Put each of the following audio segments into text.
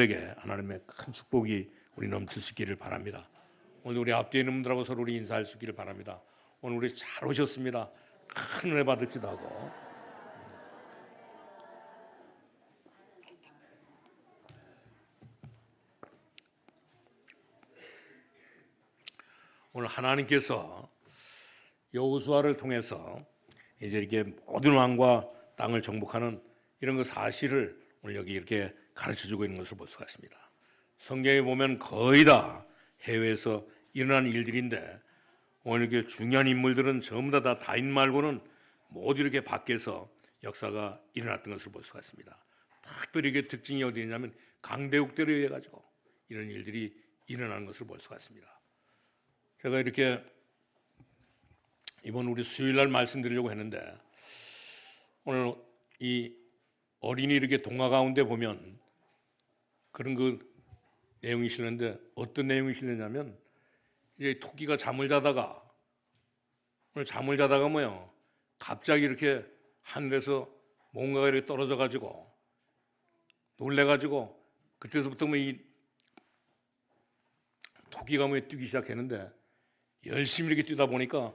에게 하나님의 큰 축복이 우리 넘칠 수 있기를 바랍니다. 오늘 우리 앞뒤에 있는 분들하고 서로 우리 인사할 수 있기를 바랍니다. 오늘 우리 잘 오셨습니다. 큰 은혜 받을지도 하고. 오늘 하나님께서 여호수아를 통해서 이제 이렇게 모든 왕과 땅을 정복하는 이런 그 사실을 오늘 여기 이렇게 가르쳐주고 있는 것을 볼 수가 있습니다. 성경에 보면 거의 다 해외에서 일어난 일들인데 오늘 이렇게 중요한 인물들은 전부 다 다인 말고는 모두 이렇게 밖에서 역사가 일어났던 것을 볼 수가 있습니다. 특별히 이게 특징이 어디 있냐면 강대국대로 의해 가지고 이런 일들이 일어나는 것을 볼 수가 있습니다. 제가 이렇게 이번 우리 수요일 날 말씀드리려고 했는데 오늘 이 어린이 이렇게 동화 가운데 보면 그런 그 내용이 실렸는데 어떤 내용이 실렸냐면 이제 토끼가 잠을 자다가 오늘 잠을 자다가 뭐요 갑자기 이렇게 하늘에서 뭔가가 이렇게 떨어져 가지고 놀래 가지고 그때서부터 뭐 이 토끼가 뭐 뛰기 시작했는데 열심히 이렇게 뛰다 보니까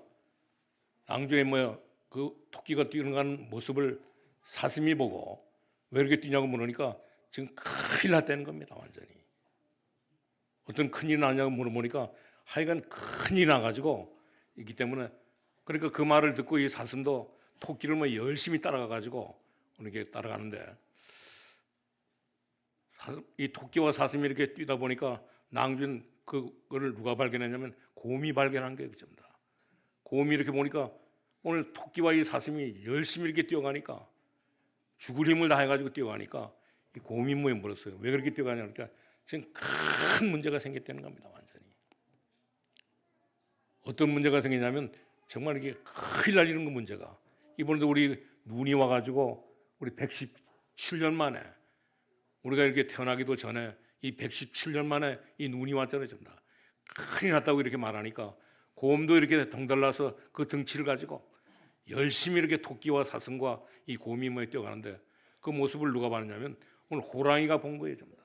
낭조에 뭐야 그 토끼가 뛰어가는 모습을 사슴이 보고 왜 이렇게 뛰냐고 물으니까 지금 큰일 났다는 겁니다. 완전히 어떤 큰일이 나냐고 물어보니까 하여간 큰일이 나가지고 있기 때문에 그러니까 그 말을 듣고 이 사슴도 토끼를 뭐 열심히 따라가가지고 이렇게 따라가는데 이 토끼와 사슴이 이렇게 뛰다 보니까 낭주는 그거를 누가 발견했냐면 곰이 발견한 게 그겁니다. 곰이 이렇게 보니까 오늘 토끼와 이 사슴이 열심히 이렇게 뛰어가니까 죽을 힘을 다해가지고 뛰어가니까 이 곰이 뭐에 물었어요. 왜 그렇게 뛰어가냐 그러니까 지금 큰 문제가 생겼다는 겁니다. 완전히 어떤 문제가 생기냐면 정말 이게 큰일 날 이런 거 문제가 이번에도 우리 눈이 와가지고 우리 117년 만에 우리가 이렇게 태어나기도 전에 이 117년 만에 이 눈이 왔잖아요. 전부 다 큰일 났다고 이렇게 말하니까 곰도 이렇게 덩달라서 그 덩치를 가지고 열심히 이렇게 토끼와 사슴과 이 곰이 뭐에 뛰어가는데 그 모습을 누가 봤냐면 오늘 호랑이가 본 거예요. 전부 다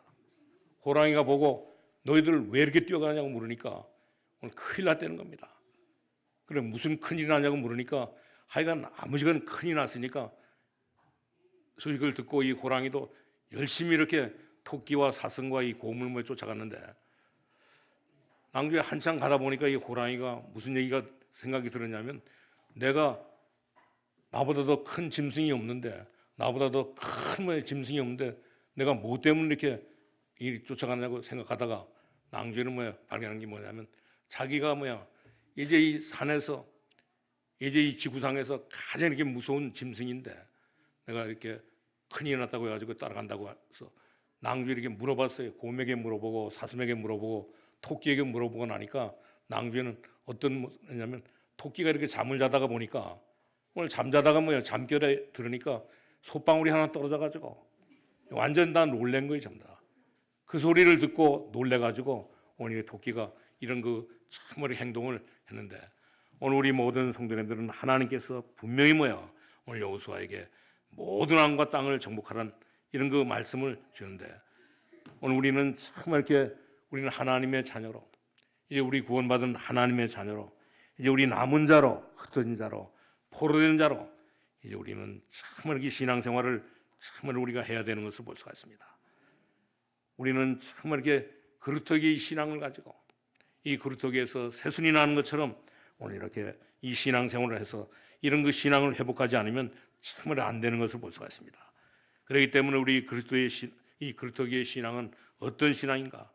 호랑이가 보고 너희들 왜 이렇게 뛰어가냐고 물으니까 오늘 큰일 났다는 겁니다. 그래 무슨 큰일이 나냐고 물으니까 하여간 아무지간 큰일이 났으니까 그래서 이걸 듣고 이 호랑이도 열심히 이렇게 토끼와 사슴과 이 곰을 뭐 쫓아갔는데 낭주에 한참 가다 보니까 이 호랑이가 무슨 얘기가 생각이 들었냐면 내가 나보다 더 큰 짐승이 없는데 나보다 더 큰 짐승이 없는데 내가 뭐 때문에 이렇게 쫓아가냐고 생각하다가 낭주에는 발견한 게 뭐냐면 자기가 이제 이 산에서 이제 이 지구상에서 가장 이렇게 무서운 짐승인데 내가 이렇게 큰일이 났다고 해가지고 따라간다고 해서 낭주에 이렇게 물어봤어요. 곰에게 물어보고 사슴에게 물어보고 토끼에게 물어보고 나니까 낭주에는 어떤 뭐냐면 토끼가 이렇게 잠을 자다가 보니까 오늘 잠자다가 잠결에 들으니까 솥방울이 하나 떨어져가지고 완전 다 놀란 거예요. 전부 다. 그 소리를 듣고 놀래가지고 오늘 토끼가 이런 그 참으로 행동을 했는데 오늘 우리 모든 성도님들은 하나님께서 분명히 오늘 여호수아에게 모든 왕과 땅을 정복하라는 이런 그 말씀을 주는데 오늘 우리는 정말 이렇게 우리는 하나님의 자녀로 이제 우리 구원받은 하나님의 자녀로 이제 우리 남은 자로 흩어진 자로 포로된 자로 이제 우리는 정말 이 신앙생활을 정말 우리가 해야 되는 것을 볼 수가 있습니다. 우리는 정말 이렇게 그루터기 신앙을 가지고 이 그루터기에서 새순이 나는 것처럼 오늘 이렇게 이 신앙생활을 해서 이런 그 신앙을 회복하지 않으면 정말 안 되는 것을 볼 수가 있습니다. 그렇기 때문에 우리 그리스도의 이 그루터기의 신앙은 어떤 신앙인가?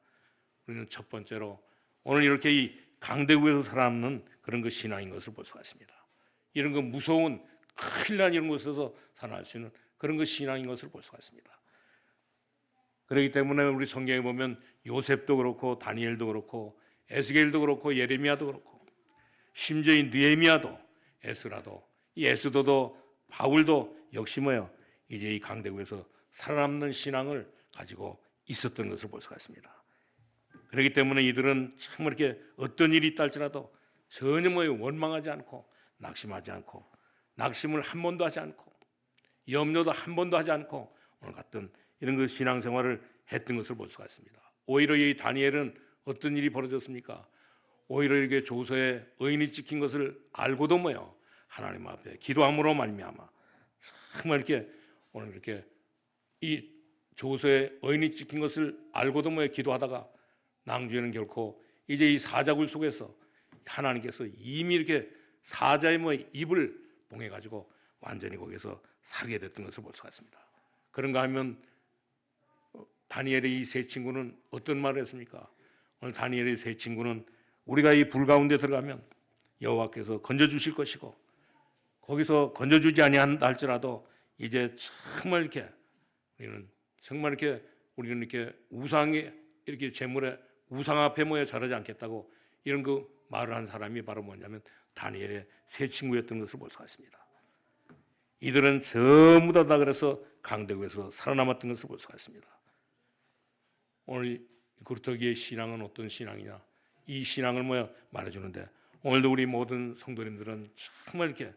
우리는 첫 번째로 오늘 이렇게 이 강대국에서 살아남는 그런 그 신앙인 것을 볼 수가 있습니다. 이런 그 무서운 큰일 난 이런 곳에서 살아날 수 있는 그런 그 신앙인 것을 볼 수가 있습니다. 그렇기 때문에 우리 성경에 보면 요셉도 그렇고 다니엘도 그렇고 에스겔도 그렇고 예레미야도 그렇고 심지어 이 느헤미야도 에스라도 이 에스더도 바울도 역시 이제 이 강대국에서 살아남는 신앙을 가지고 있었던 것을 볼 수가 있습니다. 그렇기 때문에 이들은 정말 이렇게 어떤 일이 있다 할지라도 전혀 원망하지 않고 낙심하지 않고 낙심을 한 번도 하지 않고 염려도 한 번도 하지 않고 오늘 같은 이런 그 신앙생활을 했던 것을 볼 수가 있습니다. 오히려 이 다니엘은 어떤 일이 벌어졌습니까? 오히려 이렇게 조서에 의인이 찍힌 것을 알고도 뭐요? 하나님 앞에 기도함으로 말미암아 정말 이렇게 오늘 이렇게 이 조서에 의인이 찍힌 것을 알고도 뭐요? 기도하다가 낭주에는 결코 이제 이 사자굴 속에서 하나님께서 이미 이렇게 사자의 뭐 입을 봉해 가지고 완전히 거기서 살게 됐던 것을 볼 수가 있습니다. 그런가 하면 다니엘의 이 세 친구는 어떤 말을 했습니까? 오늘 다니엘의 세 친구는 우리가 이 불 가운데 들어가면 여호와께서 건져 주실 것이고 거기서 건져 주지 아니한다 할지라도 이제 정말 이렇게 우리는 정말 이렇게 우리는 이렇게 우상에 이렇게 재물에 우상 앞에 모여 절하지 않겠다고 이런 그 말을 한 사람이 바로 뭐냐면 다니엘의 세 친구였던 것을 볼 수가 있습니다. 이들은 전부 다 그래서 강대국에서 살아남았던 것을 볼 수가 있습니다. 오늘 구르터기의 신앙은 어떤 신앙이냐? 이 신앙을 말해주는데 오늘도 우리 모든 성도님들은 정말 이렇게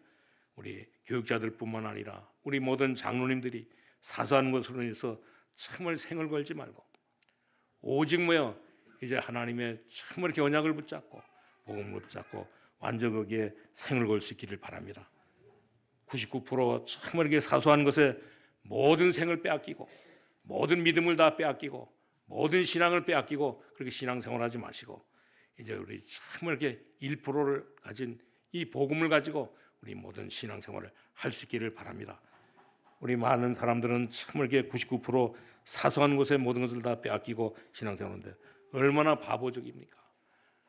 우리 교육자들뿐만 아니라 우리 모든 장로님들이 사소한 것으로 인해서 정말 생을 걸지 말고 오직 이제 하나님의 정말 이렇게 언약을 붙잡고 복음을 붙잡고 완전 거기에 생을 걸 수 있기를 바랍니다. 99% 정말 이렇게 사소한 것에 모든 생을 빼앗기고 모든 믿음을 다 빼앗기고 모든 신앙을 빼앗기고 그렇게 신앙생활하지 마시고 이제 우리 정말 이렇게 1%를 가진 이 복음을 가지고 우리 모든 신앙생활을 할 수 있기를 바랍니다. 우리 많은 사람들은 정말 이렇게 99% 사소한 것에 모든 것을 다 빼앗기고 신앙생활하는데 얼마나 바보적입니까?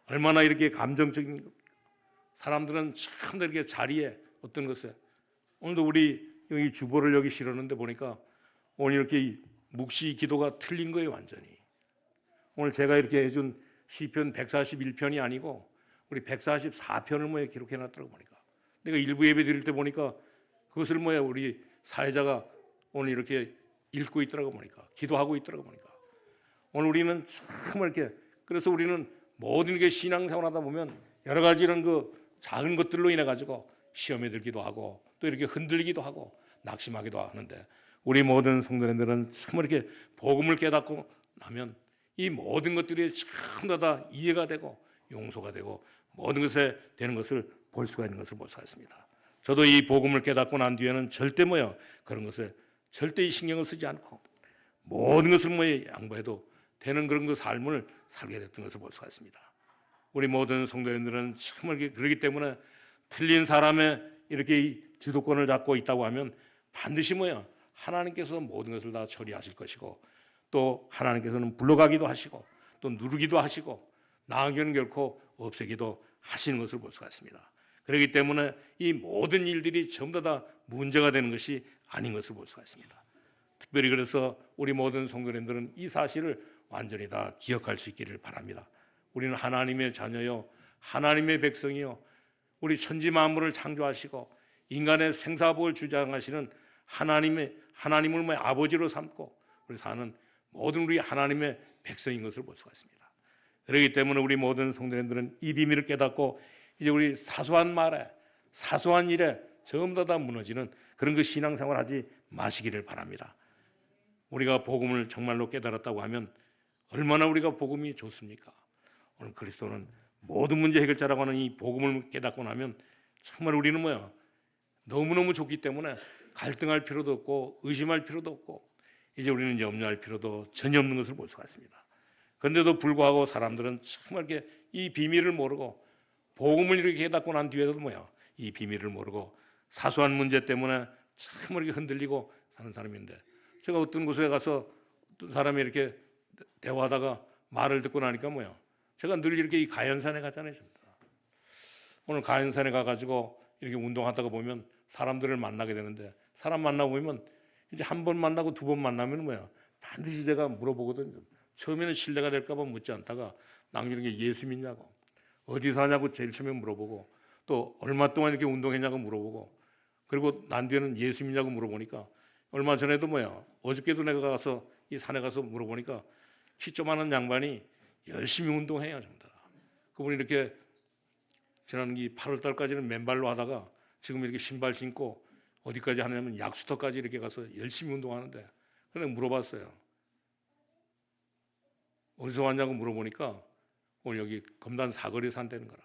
얼마나 이렇게 감정적입니까? 사람들은 참 이렇게 자리에 어떤 것에 오늘도 우리 여기 주보를 여기 실었는데 보니까 오늘 이렇게 묵시 기도가 틀린 거예요, 완전히. 오늘 제가 이렇게 해준 시편 141편이 아니고 우리 144편을 기록해 놨더라고 보니까. 내가 일부 예배 드릴 때 보니까 그것을 우리 사회자가 오늘 이렇게 읽고 있더라고 보니까 기도하고 있더라고 보니까. 오늘 우리는 정말 이렇게 그래서 우리는 모든 게 신앙생활하다 보면 여러 가지 이런 그 작은 것들로 인해 가지고 시험에 들기도 하고 또 이렇게 흔들리기도 하고 낙심하기도 하는데 우리 모든 성도님들은 정말 이렇게 복음을 깨닫고 나면 이 모든 것들이 전부 다 이해가 되고 용서가 되고 모든 것에 되는 것을 볼 수가 있는 것을 볼 수가 있습니다. 저도 이 복음을 깨닫고 난 뒤에는 절대 그런 것에 절대 신경을 쓰지 않고 모든 것을 양보해도 되는 그런 그 삶을 살게 됐던 것을 볼 수가 있습니다. 우리 모든 성도님들은 정말 그렇기 때문에 틀린 사람의 이렇게 이 주도권을 잡고 있다고 하면 반드시 하나님께서 모든 것을 다 처리하실 것이고 또 하나님께서는 불러가기도 하시고 또 누르기도 하시고 나에게는 결코 없애기도 하시는 것을 볼 수가 있습니다. 그렇기 때문에 이 모든 일들이 전부 다 문제가 되는 것이 아닌 것을 볼 수가 있습니다. 특별히 그래서 우리 모든 성도님들은 이 사실을 완전히 다 기억할 수 있기를 바랍니다. 우리는 하나님의 자녀요, 하나님의 백성이요, 우리 천지 만물을 창조하시고 인간의 생사복을 주장하시는 하나님을 아버지로 삼고 우리 사는 모든 우리 하나님의 백성인 것을 볼 수가 있습니다. 그렇기 때문에 우리 모든 성도님들은 이 비밀을 깨닫고 이제 우리 사소한 말에 사소한 일에 전부 다 무너지는 그런 그 신앙생활 하지 마시기를 바랍니다. 우리가 복음을 정말로 깨달았다고 하면 얼마나 우리가 복음이 좋습니까? 오늘 그리스도는 모든 문제 해결자라고 하는 이 복음을 깨닫고 나면 정말 우리는 너무너무 좋기 때문에 갈등할 필요도 없고 의심할 필요도 없고 이제 우리는 염려할 필요도 전혀 없는 것을 볼 수가 있습니다. 그런데도 불구하고 사람들은 정말 이렇게 이 비밀을 모르고 복음을 이렇게 깨닫고 난 뒤에도 이 비밀을 모르고 사소한 문제 때문에 정말 이렇게 흔들리고 사는 사람인데 제가 어떤 곳에 가서 어떤 사람이 이렇게 대화하다가 말을 듣고 나니까 제가 늘 이렇게 이 가연산에 가잖아요. 오늘 가연산에 가가지고 이렇게 운동하다가 보면 사람들을 만나게 되는데 사람 만나보면 이제 한 번 만나고 두 번 만나면 반드시 제가 물어보거든요. 처음에는 신뢰가 될까봐 묻지 않다가 낭비하게 예수 믿냐고 어디 사냐고 제일 처음에 물어보고 또 얼마 동안 이렇게 운동했냐고 물어보고 그리고 난 뒤에는 예수 믿냐고 물어보니까 얼마 전에도 어저께도 내가 가서 이 산에 가서 물어보니까 키 조그마한 양반이 열심히 운동해요. 전부 다. 그분이 이렇게 지난 8월 달까지는 맨발로 하다가 지금 이렇게 신발 신고 어디까지 하냐면 약수터까지 이렇게 가서 열심히 운동하는데 그냥 물어봤어요. 어디서 왔냐고 물어보니까 오늘 여기 검단 사거리에 산다는 거라.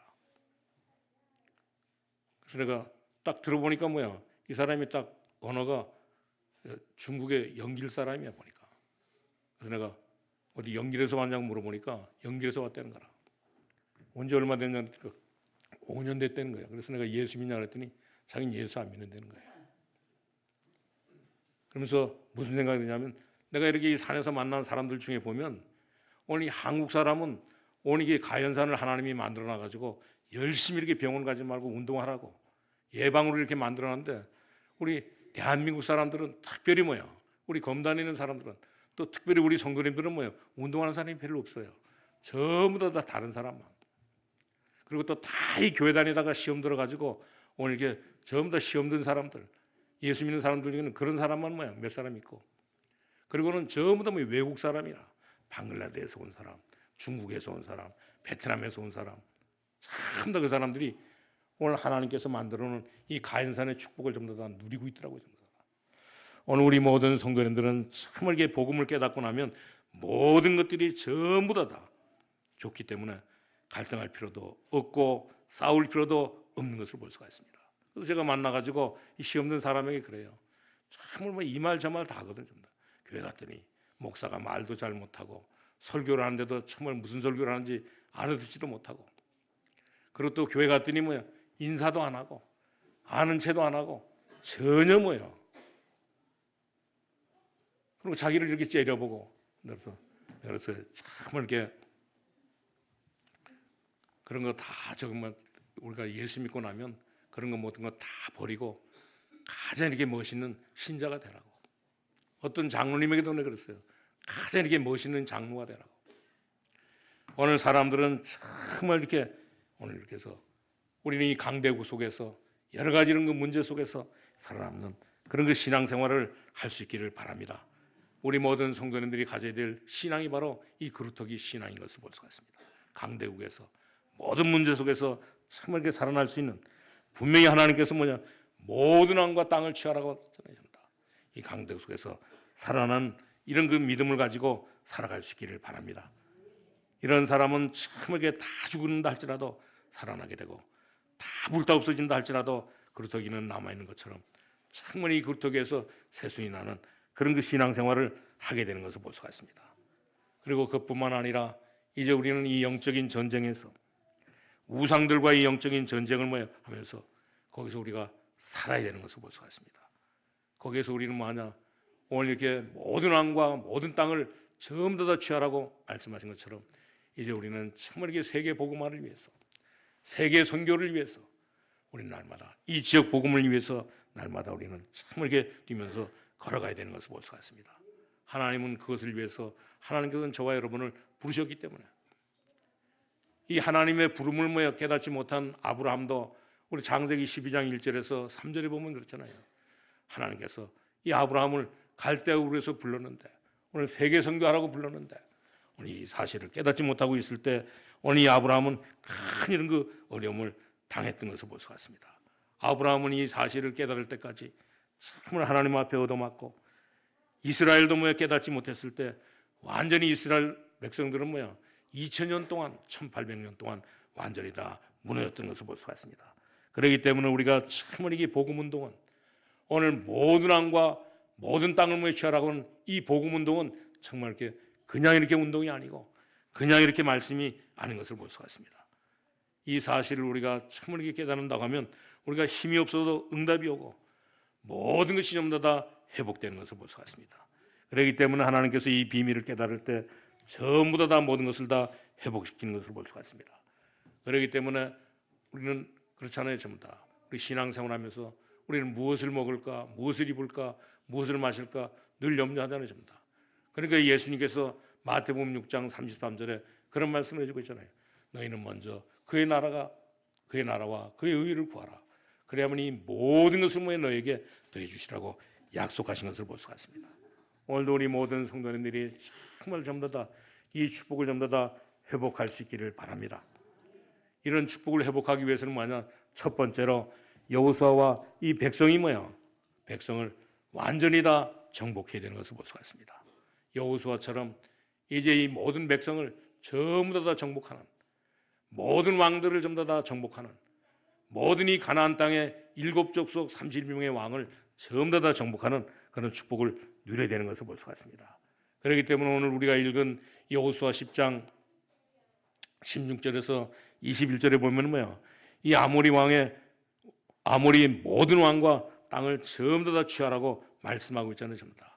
그래서 내가 딱 들어보니까 뭐야, 이 사람이 딱 언어가 중국의 영길 사람이야 보니까. 그래서 내가 어디 영길에서 왔냐고 물어보니까 영길에서 왔다는 거라. 언제 얼마 됐냐, 5년 됐다는 거야. 그래서 내가 예수 믿냐 그랬더니 자기는 예수 안 믿는다는 거예요. 그러면서 무슨 생각이 드냐면, 내가 이렇게 이 산에서 만난 사람들 중에 보면 오늘 이 한국 사람은 오늘 이게 가연산을 하나님이 만들어 놔가지고 열심히 이렇게 병원 가지 말고 운동하라고 예방으로 이렇게 만들어 놨는데, 우리 대한민국 사람들은 특별히 뭐야, 우리 검 다니는 사람들은 또 특별히 우리 성도님들은 뭐야, 운동하는 사람이 별로 없어요. 전부 다 다른 사람만. 그리고 또 다 이 교회 다니다가 시험 들어가지고 오늘 이게 전부 다 시험 든 사람들, 예수 믿는 사람들 중에는 그런 사람만 뭐야 몇 사람 있고, 그리고는 전부 다 뭐 외국 사람이라, 방글라데시에서 온 사람, 중국에서 온 사람, 베트남에서 온 사람, 참 다 그 사람들이 오늘 하나님께서 만들어 놓은 이 가연산의 축복을 전부 다 누리고 있더라고요. 오늘 우리 모든 성도님들은 참 이렇게 복음을 깨닫고 나면 모든 것들이 전부 다 좋기 때문에 갈등할 필요도 없고 싸울 필요도 없는 것을 볼 수가 있습니다. 그래서 제가 만나가지고 이 시험 든 사람에게 그래요. 참을 뭐 이 말 저 말 다 하거든. 좀 교회 갔더니 목사가 말도 잘 못하고 설교를 하는데도 정말 무슨 설교를 하는지 알아듣지도 못하고, 그리고 또 교회 갔더니 뭐야 인사도 안 하고 아는 체도 안 하고 전혀 뭐야, 그리고 자기를 이렇게 째려보고. 그래서 정말 이렇게 그런 거 다 정말 우리가 예수 믿고 나면 그런 거 모든 거 다 버리고 가장 이렇게 멋있는 신자가 되라고. 어떤 장로님에게도 내가 그랬어요. 가장 이렇게 멋있는 장로가 되라고. 오늘 사람들은 정말 이렇게 오늘 이렇게 해서 우리는 이 강대국 속에서 여러 가지 이런 그 문제 속에서 살아남는 그런 그 신앙생활을 할 수 있기를 바랍니다. 우리 모든 성도님들이 가져야 될 신앙이 바로 이 그루터기 신앙인 것을 볼 수가 있습니다. 강대국에서 모든 문제 속에서 정말 이렇게 살아날 수 있는, 분명히 하나님께서 뭐냐, 모든 왕과 땅을 취하라고 전하십니다. 이 강대국 속에서 살아난 이런 그 믿음을 가지고 살아갈 수 있기를 바랍니다. 이런 사람은 참에게 다 죽는다 할지라도 살아나게 되고, 다 불타 없어진다 할지라도 그루터기는 남아있는 것처럼 정말 이 그루터기에서 새순이 나는 그런 그 신앙생활을 하게 되는 것을 볼 수가 있습니다. 그리고 그뿐만 아니라 이제 우리는 이 영적인 전쟁에서 우상들과의 영적인 전쟁을 뭐 하면서 거기서 우리가 살아야 되는 것을 볼 수가 있습니다. 거기에서 우리는 뭐하냐, 오늘 이렇게 모든 왕과 모든 땅을 전부 다 취하라고 말씀하신 것처럼 이제 우리는 정말 이렇게 세계 복음화를 위해서, 세계 선교를 위해서 우리는 날마다 이 지역 복음을 위해서 날마다 우리는 정말 이렇게 뛰면서 걸어가야 되는 것을 볼 수가 있습니다. 하나님은 그것을 위해서 하나님께서는 저와 여러분을 부르셨기 때문에, 이 하나님의 부름을 뭐 깨닫지 못한 아브라함도 우리 창세기 12장 1절에서 3절에 보면 그렇잖아요. 하나님께서 이 아브라함을 갈대우르에서 불렀는데, 오늘 세계 선교하라고 불렀는데, 오늘 이 사실을 깨닫지 못하고 있을 때 오늘 이 아브라함은 큰 이런 그 어려움을 당했던 것을 볼 수가 있습니다. 아브라함은 이 사실을 깨달을 때까지 정말 하나님 앞에 얻어맞고, 이스라엘도 뭐야 깨닫지 못했을 때 완전히 이스라엘 백성들은 뭐야 2000년 동안 1800년 동안 완전히 다 무너졌던 것을 볼 수가 있습니다. 그렇기 때문에 우리가 정말 이게 복음운동은 오늘 모든 왕과 모든 땅을 모여 취하라고 하는 이 복음운동은 정말 이렇게 그냥 이렇게 운동이 아니고 그냥 이렇게 말씀이 아닌 것을 볼 수가 있습니다. 이 사실을 우리가 정말 이렇게 깨닫는다고 하면 우리가 힘이 없어도 응답이 오고 모든 것이 전부 다 회복되는 것을 볼 수가 있습니다. 그렇기 때문에 하나님께서 이 비밀을 깨달을 때 전부 다 모든 것을 다 회복시키는 것을 볼 수가 있습니다. 그렇기 때문에 우리는 그렇잖아요. 전부 다 우리 신앙생활하면서 우리는 무엇을 먹을까, 무엇을 입을까, 무엇을 마실까 늘 염려하잖아요. 전부 다. 그러니까 예수님께서 마태복음 6장 33절에 그런 말씀을 해주고 있잖아요. 너희는 먼저 그의 나라와 그의 의를 구하라. 그래야만 이 모든 것을 모여 너에게 더해 주시라고 약속하신 것을 볼 수가 있습니다. 오늘도 우리 모든 성도님들이 정말 전부 다 이 축복을 전부 다 회복할 수 있기를 바랍니다. 이런 축복을 회복하기 위해서는 뭐냐? 첫 번째로 여호수아와 이 백성이 뭐야? 백성을 완전히 다 정복해야 되는 것을 볼 수가 있습니다. 여호수아처럼 이제 이 모든 백성을 전부 다 정복하는, 모든 왕들을 전부 다 정복하는, 모든 이 가나안 땅의 7족속 30명의 왕을 전부 다 정복하는 그런 축복을 누려야 되는 것을 볼 수가 있습니다. 그렇기 때문에 오늘 우리가 읽은 여호수아 10장 16절에서 21절에 보면 뭐야? 이 아모리 모든 왕과 땅을 전부 다 취하라고 말씀하고 있잖아요, 전부 다.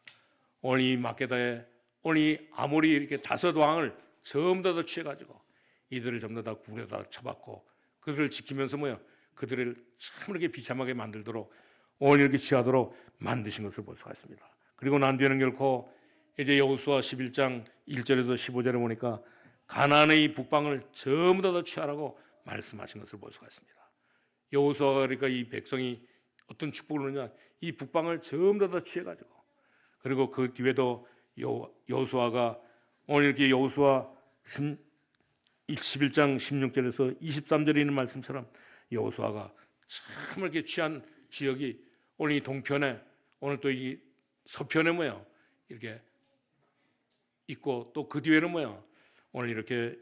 오늘 이 막게다에 오늘 이 아모리 이렇게 5왕을 전부 다 취해가지고 이들을 전부 다 굴에다 쳐박고 그들을 지키면서 뭐야? 그들을 참 이렇게 비참하게 만들도록 오늘 이렇게 취하도록 만드신 것을 볼 수가 있습니다. 그리고 난 뒤에는 결코 이제 여호수아 11장 1절에서 15절에 보니까 가나안의 이 북방을 전부 다 취하라고 말씀하신 것을 볼 수가 있습니다. 여호수아가 그러니까 이 백성이 어떤 축복을 누냐, 이 북방을 전부 다 취해가지고, 그리고 그 뒤에도 여호수아가 오늘 이렇게 여호수아 11장 16절에서 23절에 있는 말씀처럼 여호수아가 참 이렇게 취한 지역이 오늘 이 동편에, 오늘 또 이 서편에 뭐야 이렇게 있고, 또 그 뒤에는 뭐야 오늘 이렇게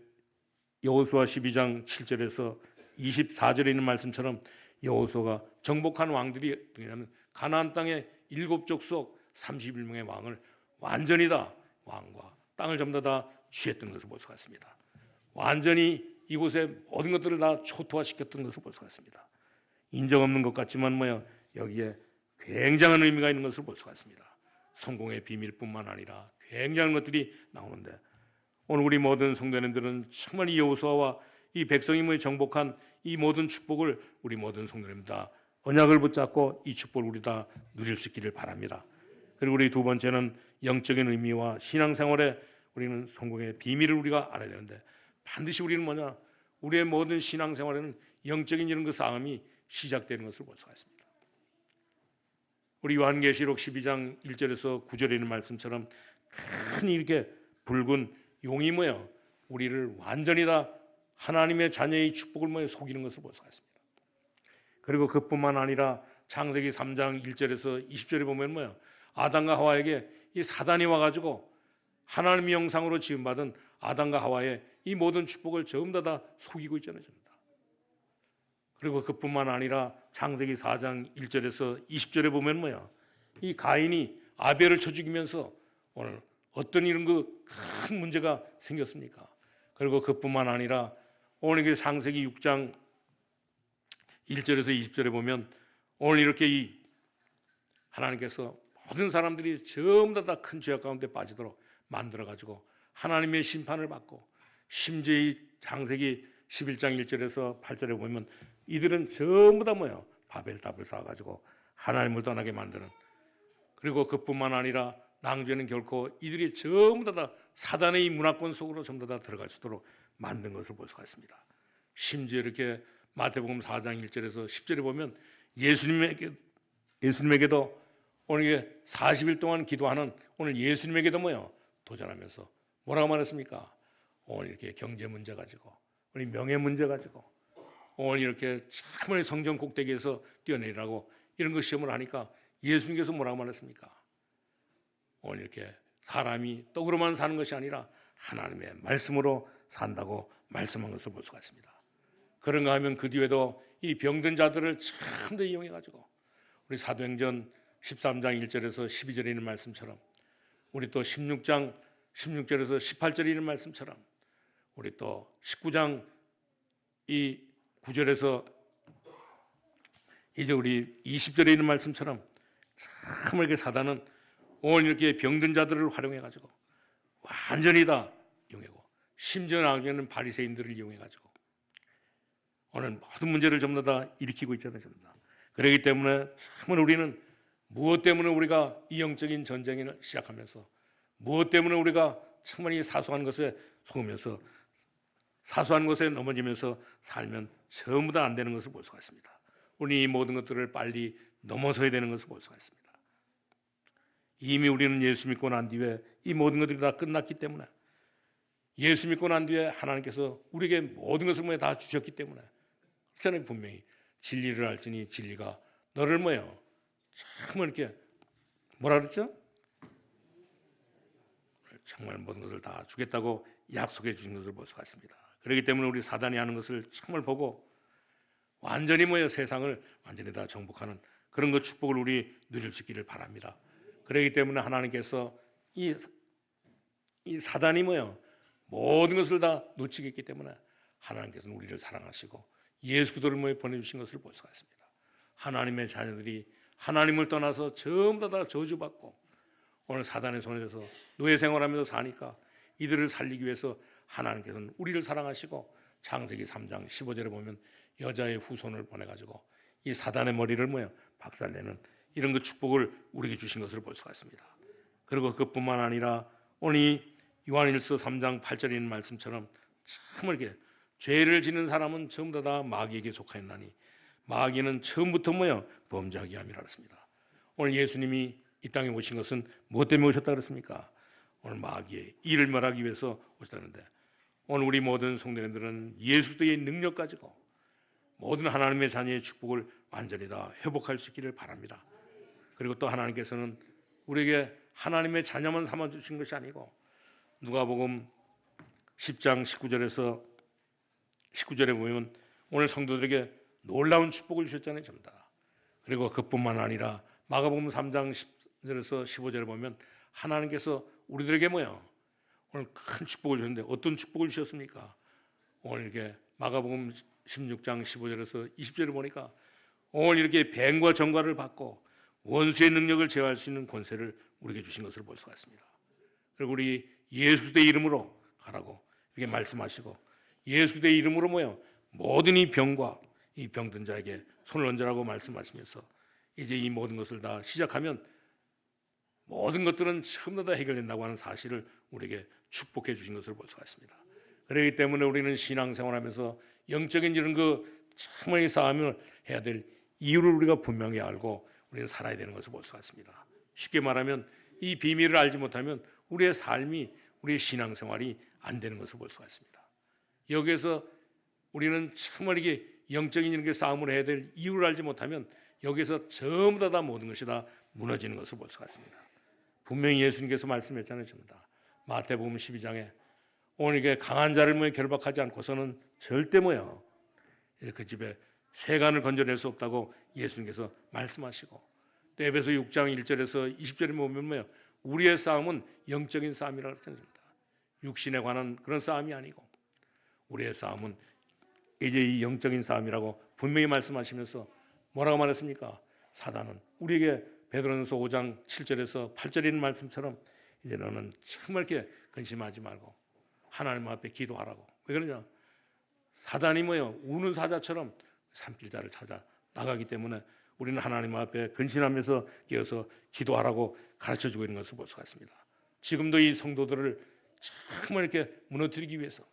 여호수아 12장 7절에서 24절에 있는 말씀처럼 여호수아가 정복한 왕들이 뭐냐면 가나안 땅의 7족속 31명의 왕을 완전히 다 왕과 땅을 전부 다 취했던 것을 볼 수가 있습니다. 완전히 이곳에 모든 것들을 다 초토화시켰던 것을 볼 수가 있습니다. 인정 없는 것 같지만 뭐야 여기에 굉장한 의미가 있는 것을 볼 수가 있습니다. 성공의 비밀뿐만 아니라 굉장한 것들이 나오는데, 오늘 우리 모든 성도님들은 정말 이 여호수아와 이 백성이 정복한 이 모든 축복을 우리 모든 성도님 다 언약을 붙잡고 이 축복을 우리 다 누릴 수 있기를 바랍니다. 그리고 우리 두 번째는 영적인 의미와 신앙생활에 우리는 성공의 비밀을 우리가 알아야 되는데, 반드시 우리는 뭐냐, 우리의 모든 신앙생활에는 영적인 이런 그 싸움이 시작되는 것을 볼 수가 있습니다. 우리 요한계시록 12장 1절에서 9절에 있는 말씀처럼 큰 이렇게 붉은 용이 뭐예요? 우리를 완전히 다 하나님의 자녀의 축복을 뭐예요? 속이는 것을 볼 수가 있습니다. 그리고 그뿐만 아니라 창세기 3장 1절에서 20절에 보면 뭐예요? 아담과 하와에게 이 사단이 와가지고 하나님의 형상으로 지음받은 아담과 하와의 이 모든 축복을 전부 다 속이고 있잖아요, 전부 다. 그리고 그뿐만 아니라 창세기 4장 1절에서 20절에 보면 뭐야? 이 가인이 아벨을 쳐 죽이면서 오늘 어떤 이런 그 큰 문제가 생겼습니까? 그리고 그뿐만 아니라 오늘 그 창세기 6장 1절에서 20절에 보면 오늘 이렇게 이 하나님께서 모든 사람들이 전부 다 큰 죄악 가운데 빠지도록 만들어 가지고 하나님의 심판을 받고, 심지어 이 창세기 11장 1절에서 8절에 보면 이들은 전부 다 뭐예요? 바벨탑을 쌓아가지고 하나님을 떠나게 만드는, 그리고 그뿐만 아니라 낭죄는 결코 이들이 전부 다 사단의 이 문화권 속으로 전부 다 들어갈 수 있도록 만든 것을 볼 수가 있습니다. 심지어 이렇게 마태복음 4장 1절에서 10절에 보면 예수님에게도 오늘 40일 동안 기도하는 오늘 예수님에게도 뭐예요? 도전하면서 뭐라고 말했습니까? 오늘 이렇게 경제 문제 가지고, 우리 명예 문제 가지고, 오늘 이렇게 참을 성전 꼭대기에서 뛰어내리라고 이런 거 시험을 하니까 예수님께서 뭐라고 말했습니까? 오늘 이렇게 사람이 떡으로만 사는 것이 아니라 하나님의 말씀으로 산다고 말씀한 것을 볼 수가 있습니다. 그런가 하면 그 뒤에도 이 병든 자들을 참 더 이용해 가지고 우리 사도행전 13장 1절에서 12절에 있는 말씀처럼, 우리 또 16장 16절에서 18절에 있는 말씀처럼, 우리 또 19장 이 9절에서 이제 우리 20절에 있는 말씀처럼 참 이렇게 사단은 오늘 이렇게 병든 자들을 활용해 가지고 완전히 다 이용하고, 심지어 나중에는 바리새인들을 이용해 가지고 오늘 모든 문제를 전부 다 일으키고 있잖아요, 전부 다. 그렇기 때문에 정말 우리는 무엇 때문에 우리가 이 영적인 전쟁을 시작하면서, 무엇 때문에 우리가 정말 이 사소한 것에 속으면서 사소한 것에 넘어지면서 살면 전부 다 안 되는 것을 볼 수가 있습니다. 우리 이 모든 것들을 빨리 넘어서야 되는 것을 볼 수가 있습니다. 이미 우리는 예수 믿고 난 뒤에 이 모든 것들이 다 끝났기 때문에, 예수 믿고 난 뒤에 하나님께서 우리에게 모든 것을 다 주셨기 때문에, 그렇잖아요. 분명히 진리를 알지니 진리가 너를 뭐예요? 참 이렇게 뭐라 그랬죠? 정말 모든 것을 다 주겠다고 약속해 주신 것을 볼 수가 있습니다. 그렇기 때문에 우리 사단이 하는 것을 정말 보고 완전히 세상을 완전히 다 정복하는 그런 것 축복을 우리 누릴 수 있기를 바랍니다. 그렇기 때문에 하나님께서 이 사단이 모든 것을 다 놓치게 했기 때문에 하나님께서는 우리를 사랑하시고 예수 그리스도를 보내주신 것을 볼 수가 있습니다. 하나님의 자녀들이 하나님을 떠나서 전부 다 저주받고 오늘 사단의 손에서 노예 생활하면서 사니까 이들을 살리기 위해서 하나님께서는 우리를 사랑하시고 창세기 3장 15절에 보면 여자의 후손을 보내가지고 이 사단의 머리를 박살내는 이런 그 축복을 우리에게 주신 것을 볼 수가 있습니다. 그리고 그뿐만 아니라 오늘 이 요한일서 3장 8절에 있는 말씀처럼 정말 이렇게 죄를 지는 사람은 전부 다 마귀에게 속하였나니 마귀는 처음부터 범죄하게 함이라 그랬습니다. 오늘 예수님이 이 땅에 오신 것은 무엇 때문에 오셨다 그랬습니까? 오늘 마귀의 일을 멸하기 위해서 오셨다는데 오늘 우리 모든 성도님들은 예수의 능력 가지고 모든 하나님의 자녀의 축복을 완전히 다 회복할 수 있기를 바랍니다. 그리고 또 하나님께서는 우리에게 하나님의 자녀만 삼아 주신 것이 아니고 누가복음 10장 19절에 보면 오늘 성도들에게 놀라운 축복을 주셨잖아요, 전부 다. 그리고 그뿐만 아니라 마가복음 3장 10절에서 15절에 보면 하나님께서 우리들에게 오늘 큰 축복을 주셨는데 어떤 축복을 주셨습니까? 오늘 이렇게 마가복음 16장 15절에서 20절을 보니까 오늘 이렇게 뱀과 정과를 받고 원수의 능력을 제어할 수 있는 권세를 우리에게 주신 것을 볼 수가 있습니다. 그리고 우리 예수 그리스도의 이름으로 가라고 이렇게 말씀하시고 예수 그리스도의 이름으로 모든 이 병과 이 병든 자에게 손을 얹으라고 말씀하시면서 이제 이 모든 것을 다 시작하면 모든 것들은 처음부터 다 해결된다고 하는 사실을 우리에게 축복해 주신 것을 볼 수가 있습니다. 그렇기 때문에 우리는 신앙생활하면서 영적인 이런 정말 싸움을 해야 될 이유를 우리가 분명히 알고 우리는 살아야 되는 것을 볼 수가 있습니다. 쉽게 말하면 이 비밀을 알지 못하면 우리의 삶이 우리의 신앙생활이 안 되는 것을 볼 수가 있습니다. 여기에서 우리는 정말 이게 영적인 이렇게 싸움을 해야 될 이유를 알지 못하면 여기서 전부 다 모든 것이 다 무너지는 것을 볼 수가 있습니다. 분명히 예수님께서 말씀했잖아요, 전부 다. 마태복음 12장에 오늘 이게 강한 자를 결박하지 않고서는 절대 그 집에 세간을 건져낼 수 없다고 예수님께서 말씀하시고 또 에베소 6장 1절에서 20절에 보면 우리의 싸움은 영적인 싸움이라고 했습니다. 육신에 관한 그런 싸움이 아니고 우리의 싸움은 이제 이 영적인 싸움이라고 분명히 말씀하시면서 뭐라고 말했습니까? 사단은 우리에게 베드로전서 5장 7절에서 8절에 있는 말씀처럼 이제 너는 정말 이렇게 근심하지 말고 하나님 앞에 기도하라고. 왜 그러냐? 사단이 우는 사자처럼 산길자를 찾아 나가기 때문에 우리는 하나님 앞에 근신하면서 깨어서 기도하라고 가르쳐주고 있는 것을 볼 수가 있습니다. 지금도 이 성도들을 정말 이렇게 무너뜨리기 위해서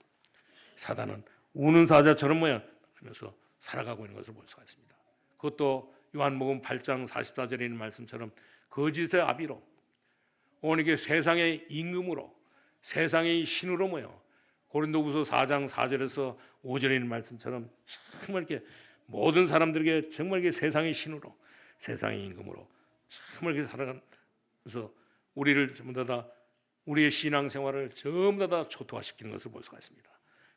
사단은 우는 사자처럼 하면서 살아가고 있는 것을 볼 수가 있습니다. 그것도 요한복음 8장 44절에 있는 말씀처럼 거짓의 아비로 오늘 이게 세상의 임금으로 세상의 신으로 고린도후서 4장 4절에서 5절에 있는 말씀처럼 정말 이렇게 모든 사람들에게 정말 이게 세상의 신으로 세상의 임금으로 정말 이렇게 살아가면서 우리를 전부 다 우리의 신앙생활을 전부 다 초토화시키는 것을 볼 수가 있습니다.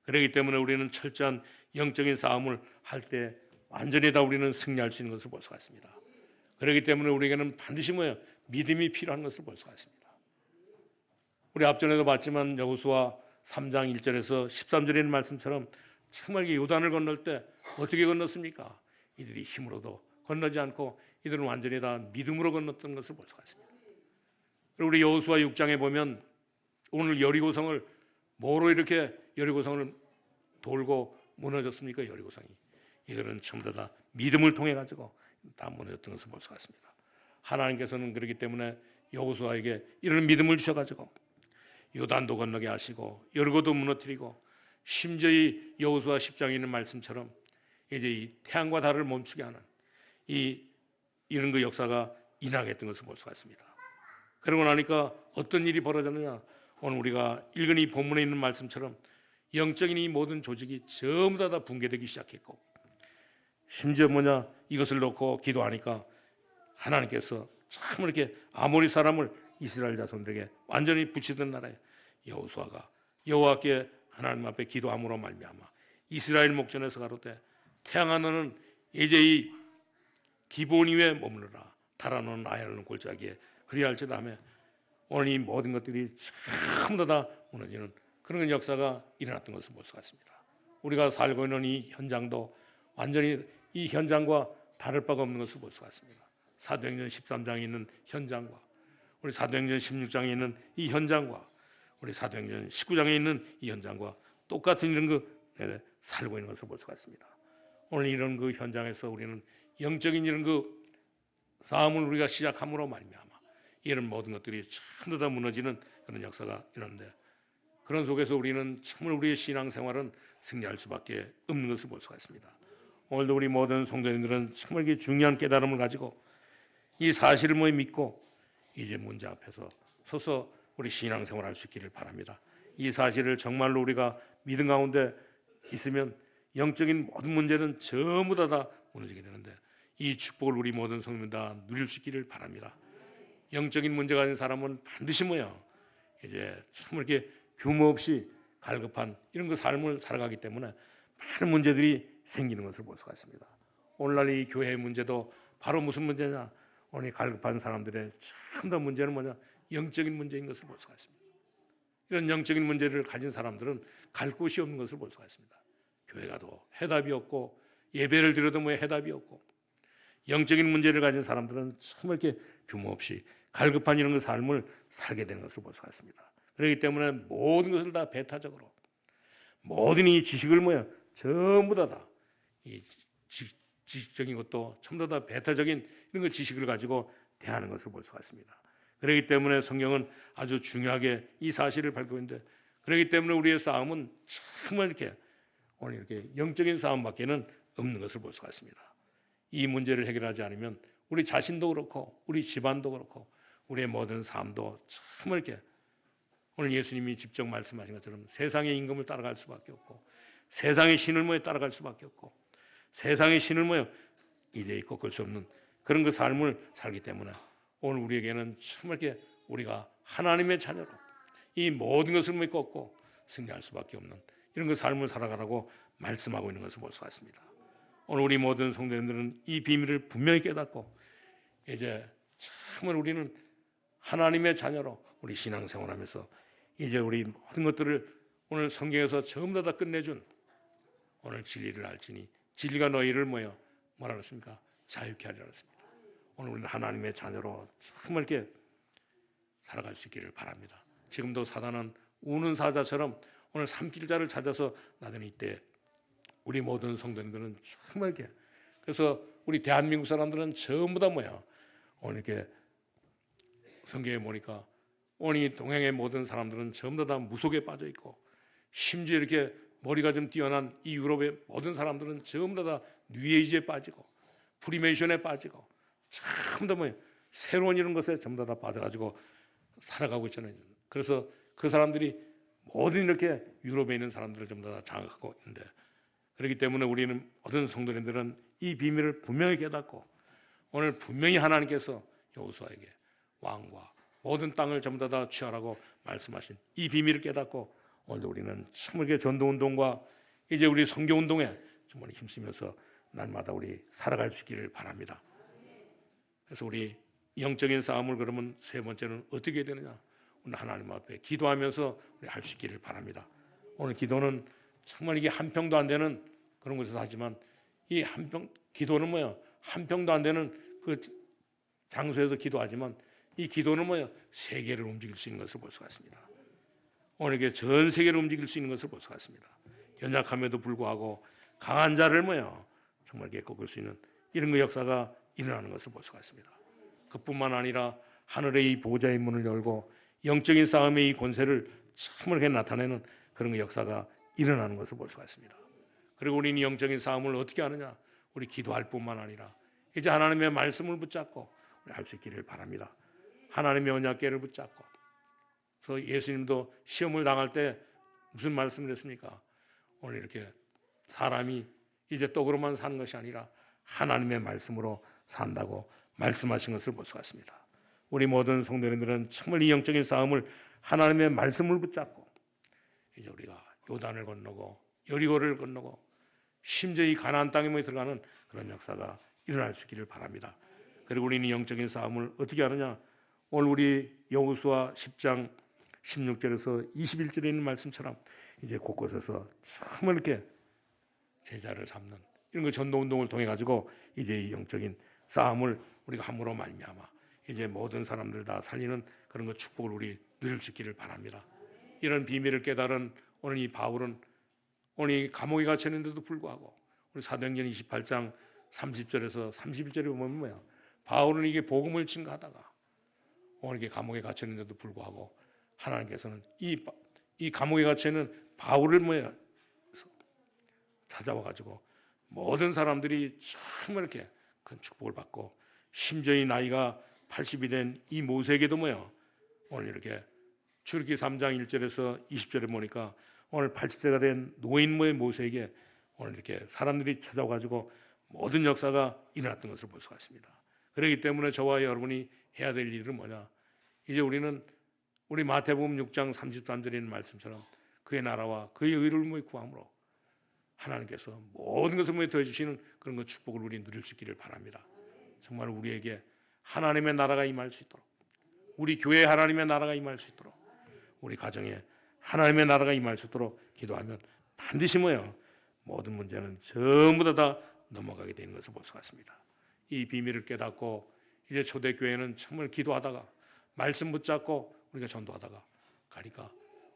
그렇기 때문에 우리는 철저한 영적인 싸움을 할 때 완전히 다 우리는 승리할 수 있는 것을 볼 수가 있습니다. 그렇기 때문에 우리에게는 반드시 믿음이 필요한 것을 볼 수가 있습니다. 우리 앞전에도 봤지만 여호수아 3장 1절에서 13절에 있는 말씀처럼 정말 요단을 건널 때 어떻게 건넜습니까? 이들이 힘으로도 건너지 않고 이들은 완전히 다 믿음으로 건넜던 것을 볼 수가 있습니다. 그리고 우리 여호수아 6장에 보면 오늘 여리고성을 뭐로 이렇게 여리고성을 돌고 무너졌습니까? 여리고성이 이들은 전부 다 믿음을 통해 가지고 다 무너졌던 것을 볼 수가 있습니다. 하나님께서는 그렇기 때문에 여호수아에게 이런 믿음을 주셔가지고 요단도 건너게 하시고 여리고도 무너뜨리고 심지어 이 여호수아 10장에 있는 말씀처럼 이제 이 태양과 달을 멈추게 하는 이런 그 역사가 일어나겠던 것을 볼 수가 있습니다. 그러고 나니까 어떤 일이 벌어졌느냐? 오늘 우리가 읽은 이 본문에 있는 말씀처럼 영적인 이 모든 조직이 전부 다 붕괴되기 시작했고 심지어 이것을 놓고 기도하니까 하나님께서 참 이렇게 아모리 사람을 이스라엘 자손들에게 완전히 붙이던 나라에 여호수아가 여호와께 하나님 앞에 기도함으로 말미암아 이스라엘 목전에서 가로되 태양아 너는 이제 이 기본 위에 머무르라 달아놓은 아야르는 골짜기에 그리할지다 하며 오늘 이 모든 것들이 전부 다 무너지는 그런 역사가 일어났던 것을 볼 수가 있습니다. 우리가 살고 있는 이 현장도 완전히 이 현장과 다를 바가 없는 것을 볼 수가 있습니다. 사도행전 13장에 있는 현장과 우리 사도행전 16장에 있는 이 현장과 우리 사도행전 19장에 있는 이 현장과 똑같은 이런 살고 있는 것을 볼 수가 있습니다. 오늘 이런 그 현장에서 우리는 영적인 이런 그 싸움을 우리가 시작함으로 말미암아 이런 모든 것들이 전부 다 무너지는 그런 역사가 일어나는데 그런 속에서 우리는 정말 우리의 신앙생활은 승리할 수밖에 없는 것을 볼 수가 있습니다. 오늘도 우리 모든 성도님들은 정말 이게 중요한 깨달음을 가지고 이 사실을 믿고 이제 문제 앞에서 서서 우리 신앙생활을 할 수 있기를 바랍니다. 이 사실을 정말로 우리가 믿음 가운데 있으면 영적인 모든 문제는 전부 다 무너지게 되는데 이 축복을 우리 모든 성도들 다 누릴 수 있기를 바랍니다. 영적인 문제가 가진 사람은 반드시 이제 정말 이렇게 규모 없이 갈급한 이런 그 삶을 살아가기 때문에 많은 문제들이 생기는 것을 볼 수가 있습니다. 오늘날 이 교회의 문제도 바로 무슨 문제냐? 오늘 갈급한 사람들의 참 더 문제는 뭐냐? 영적인 문제인 것을 볼 수가 있습니다. 이런 영적인 문제를 가진 사람들은 갈 곳이 없는 것을 볼 수가 있습니다. 교회 가도 해답이 없고 예배를 드려도 해답이 없고 영적인 문제를 가진 사람들은 정말 이렇게 규모 없이 갈급한 이런 삶을 살게 되는 것을 볼 수가 있습니다. 그렇기 때문에 모든 것을 다 배타적으로 모든 이 지식을 전부 다이 지식적인 것도 전부 다 배타적인 이런 지식을 가지고 대하는 것을 볼 수가 있습니다. 그렇기 때문에 성경은 아주 중요하게 이 사실을 밝히고 있는데 그렇기 때문에 우리의 싸움은 정말 이렇게 오늘 이렇게 영적인 싸움밖에는 없는 것을 볼 수가 있습니다. 이 문제를 해결하지 않으면 우리 자신도 그렇고 우리 집안도 그렇고 우리의 모든 삶도 정말 이렇게 오늘 예수님이 직접 말씀하신 것처럼 세상의 임금을 따라갈 수밖에 없고 세상의 신을 따라갈 수밖에 없고 세상의 신을 이제 꺾을 수 없는 그런 그 삶을 살기 때문에 오늘 우리에게는 정말 이렇게 우리가 하나님의 자녀로 이 모든 것을 꺾고 승리할 수밖에 없는 이런 그 삶을 살아가라고 말씀하고 있는 것을 볼 수가 있습니다. 오늘 우리 모든 성도님들은 이 비밀을 분명히 깨닫고 이제 정말 우리는 하나님의 자녀로 우리 신앙생활하면서 이제 우리 모든 것들을 오늘 성경에서 전부 다 끝내준 오늘 진리를 알지니 진리가 너희를 뭐라 그랬습니까? 자유케 하리라 그랬습니다. 오늘 우리는 하나님의 자녀로 정말 이렇게 살아갈 수 있기를 바랍니다. 지금도 사단은 우는 사자처럼 오늘 삼킬자를 찾아서 나더니 이때 우리 모든 성도님들은 정말 이렇게 그래서 우리 대한민국 사람들은 전부 다 오늘 이렇게 성경에 보니까 오늘 이 동양의 모든 사람들은 전부 다 무속에 빠져 있고 심지어 이렇게 머리가 좀 뛰어난 이 유럽의 모든 사람들은 전부 다 뉴에이지에 빠지고 프리메이션에 빠지고 전부 다 새로운 이런 것에 전부 다 빠져가지고 살아가고 있잖아요. 그래서 그 사람들이 모든 이렇게 유럽에 있는 사람들을 전부 다 장악하고 있는데 그렇기 때문에 우리는 모든 성도님들은 이 비밀을 분명히 깨닫고 오늘 분명히 하나님께서 여호수아에게 왕과 모든 땅을 전부 다 취하라고 말씀하신 이 비밀을 깨닫고 오늘 우리는 정말 전도운동과 이제 우리 선교운동에 정말 힘쓰면서 날마다 우리 살아갈 수 있기를 바랍니다. 그래서 우리 영적인 싸움을 그러면 세 번째는 어떻게 해야 되느냐? 오늘 하나님 앞에 기도하면서 우리 할 수 있기를 바랍니다. 오늘 기도는 정말 이게 한 평도 안 되는 그런 곳에서 하지만 이 한 평 기도는 한 평도 안 되는 그 장소에서 기도하지만 이 기도는 세계를 움직일 수 있는 것을 볼 수가 있습니다. 오늘 이게 전 세계를 움직일 수 있는 것을 볼 수가 있습니다. 연약함에도 불구하고 강한 자를 정말 이렇게 꺾을 수 있는 이런 그 역사가 일어나는 것을 볼 수가 있습니다. 그뿐만 아니라 하늘의 이 보좌의 문을 열고 영적인 싸움의 이 권세를 정말 이렇게 나타내는 그런 그 역사가 일어나는 것을 볼 수가 있습니다. 그리고 우리는 영적인 싸움을 어떻게 하느냐? 우리 기도할 뿐만 아니라 이제 하나님의 말씀을 붙잡고 우리 할 수 있기를 바랍니다. 하나님의 언약궤를 붙잡고 그래서 예수님도 시험을 당할 때 무슨 말씀을 했습니까? 오늘 이렇게 사람이 이제 떡으로만 사는 것이 아니라 하나님의 말씀으로 산다고 말씀하신 것을 볼 수가 있습니다. 우리 모든 성도님들은 정말 이 영적인 싸움을 하나님의 말씀을 붙잡고 이제 우리가 요단을 건너고 여리고를 건너고 심지어 이 가나안 땅에 들어가는 그런 역사가 일어날 수 있기를 바랍니다. 그리고 우리는 영적인 싸움을 어떻게 하느냐? 오늘 우리 여호수아 10장 16절에서 21절에 있는 말씀처럼 이제 곳곳에서 정말 이렇게 제자를 잡는 이런 거 전도 운동을 통해 가지고 이제 이 영적인 싸움을 우리가 함으로 말미암아 이제 모든 사람들 다 살리는 그런 거 축복을 우리 누릴 수 있기를 바랍니다. 이런 비밀을 깨달은 오늘 이 바울은 오늘 이 감옥에 갇혀 있는데도 불구하고 우리 사도행전 28장 30절에서 31절에 보면 뭐야? 바울은 이게 복음을 증거하다가 오늘 이게 감옥에 갇혀 있는데도 불구하고 하나님께서는 이 감옥에 갇혀 있는 바울을 뭐야? 찾아와 가지고 모든 사람들이 정말 이렇게 큰 축복을 받고 심지어 이 나이가 80이 된 이 모세에게도 뭐야? 오늘 이렇게 출애굽기 3장 1절에서 20절에 보니까 오늘 80세가 된 노인모의 모세에게 오늘 이렇게 사람들이 찾아와 가지고 모든 역사가 일어났던 것을 볼 수가 있습니다. 그렇기 때문에 저와 여러분이 해야 될 일은 뭐냐? 이제 우리는 우리 마태복음 6장 33절에 있는 말씀처럼 그의 나라와 그의 의를 구함으로 하나님께서 모든 것을 더해 주시는 그런 것 축복을 우리 누릴 수 있기를 바랍니다. 정말 우리에게 하나님의 나라가 임할 수 있도록 우리 교회에 하나님의 나라가 임할 수 있도록 우리 가정에 하나님의 나라가 임할 수 있도록 기도하면 반드시 뭐예요? 모든 문제는 전부 다 넘어가게 되는 것을 볼 수가 있습니다. 이 비밀을 깨닫고 이제 초대교회는 정말 기도하다가 말씀 붙잡고 우리가 전도하다가 가니까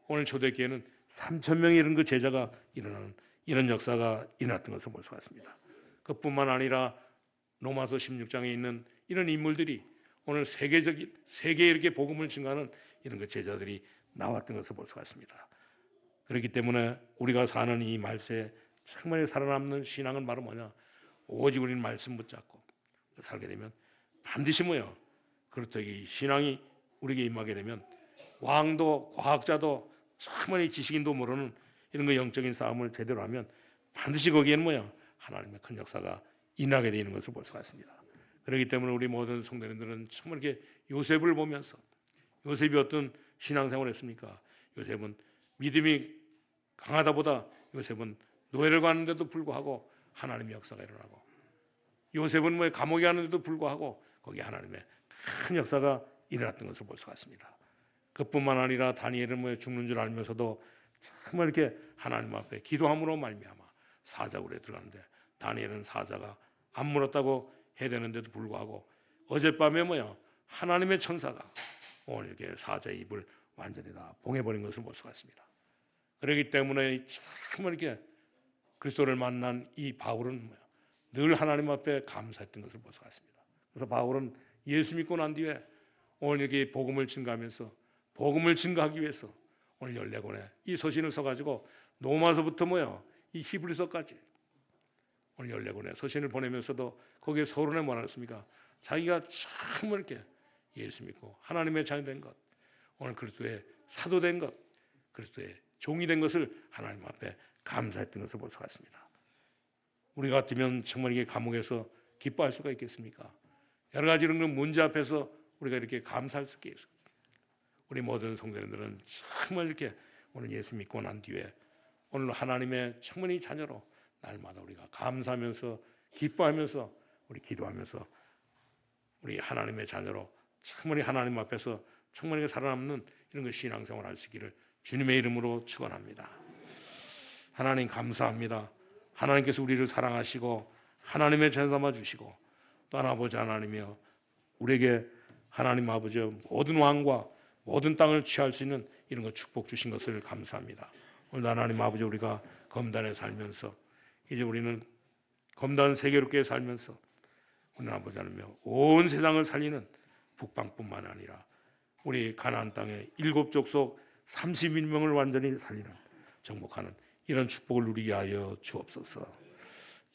오늘 초대교회는 3,000명이 이런 그 제자가 일어나는 이런 역사가 일어났던 것을 볼 수가 있습니다. 그뿐만 아니라 로마서 16장에 있는 이런 인물들이 오늘 세계에 이렇게 복음을 증가하는 이런 그 제자들이 나왔던 것을 볼 수가 있습니다. 그렇기 때문에 우리가 사는 이 말세에 정말 살아남는 신앙은 바로 뭐냐? 오직 우리는 말씀 붙잡고 살게 되면 반드시 뭐야? 그렇다기 신앙이 우리에게 임하게 되면 왕도 과학자도 정말 이 지식인도 모르는 이런 거 영적인 싸움을 제대로 하면 반드시 거기에는 뭐야? 하나님의 큰 역사가 일어나게 되는 것을 볼 수가 있습니다. 그렇기 때문에 우리 모든 성도님들은 정말 이렇게 요셉을 보면서 요셉이 어떤 신앙생활을 했습니까? 요셉은 믿음이 강하다보다 요셉은 노예를 가는데도 불구하고 하나님의 역사가 일어나고 요셉은 뭐 감옥에 가는데도 불구하고 거기에 하나님의 큰 역사가 일어났던 것을 볼 수가 있습니다. 그뿐만 아니라 다니엘은 뭐 죽는 줄 알면서도 정말 이렇게 하나님 앞에 기도함으로 말미암아 사자굴에 들어가는데 다니엘은 사자가 안 물었다고 해야 되는데도 불구하고 어젯밤에 뭐야 하나님의 천사가 오늘 이렇게 사자의 입을 완전히 다 봉해버린 것을 볼 수가 있습니다. 그렇기 때문에 정말 이렇게 그리스도를 만난 이 바울은 뭐야 늘 하나님 앞에 감사했던 것을 볼 수가 있습니다. 그래서 바울은 예수 믿고 난 뒤에 오늘 이렇게 복음을 증가하면서 복음을 증가하기 위해서 오늘 14권의 이 서신을 써가지고 로마서부터 뭐야 이 히브리서까지 오늘 14권의 서신을 보내면서도 거기에 서론에 뭐라 했습니까? 자기가 정말 이렇게 예수 믿고 하나님의 자녀 된 것, 오늘 그리스도의 사도 된 것, 그리스도의 종이 된 것을 하나님 앞에 감사했던 것을 볼 수가 있습니다. 우리 같으면 정말 이게 감옥에서 기뻐할 수가 있겠습니까? 여러 가지 이런 문제 앞에서 우리가 이렇게 감사할 수 있겠습니까? 우리 모든 성도님들은 정말 이렇게 오늘 예수 믿고 난 뒤에 오늘 하나님의 정말 이 자녀로 날마다 우리가 감사하면서 기뻐하면서 우리 기도하면서 우리 하나님의 자녀로 정말 하나님 앞에서 정말 살아남는 이런 그 신앙생활 할 수 있기를 주님의 이름으로 축원합니다. 하나님 감사합니다. 하나님께서 우리를 사랑하시고 하나님의 자녀 삼아 주시고 또 아버지 하나님이여 우리에게 하나님 아버지 모든 왕과 모든 땅을 취할 수 있는 이런 거 축복 주신 것을 감사합니다. 오늘 하나님 아버지 우리가 검단에 살면서 이제 우리는 검단 세계롭게 살면서 오늘 아버지 하나님이여 온 세상을 살리는 북방뿐만 아니라 우리 가나안 땅의 7족속 31명을 완전히 살리는 정복하는 이런 축복을 누리게 하여 주옵소서.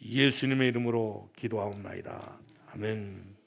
예수님의 이름으로 기도하옵나이다. 아멘.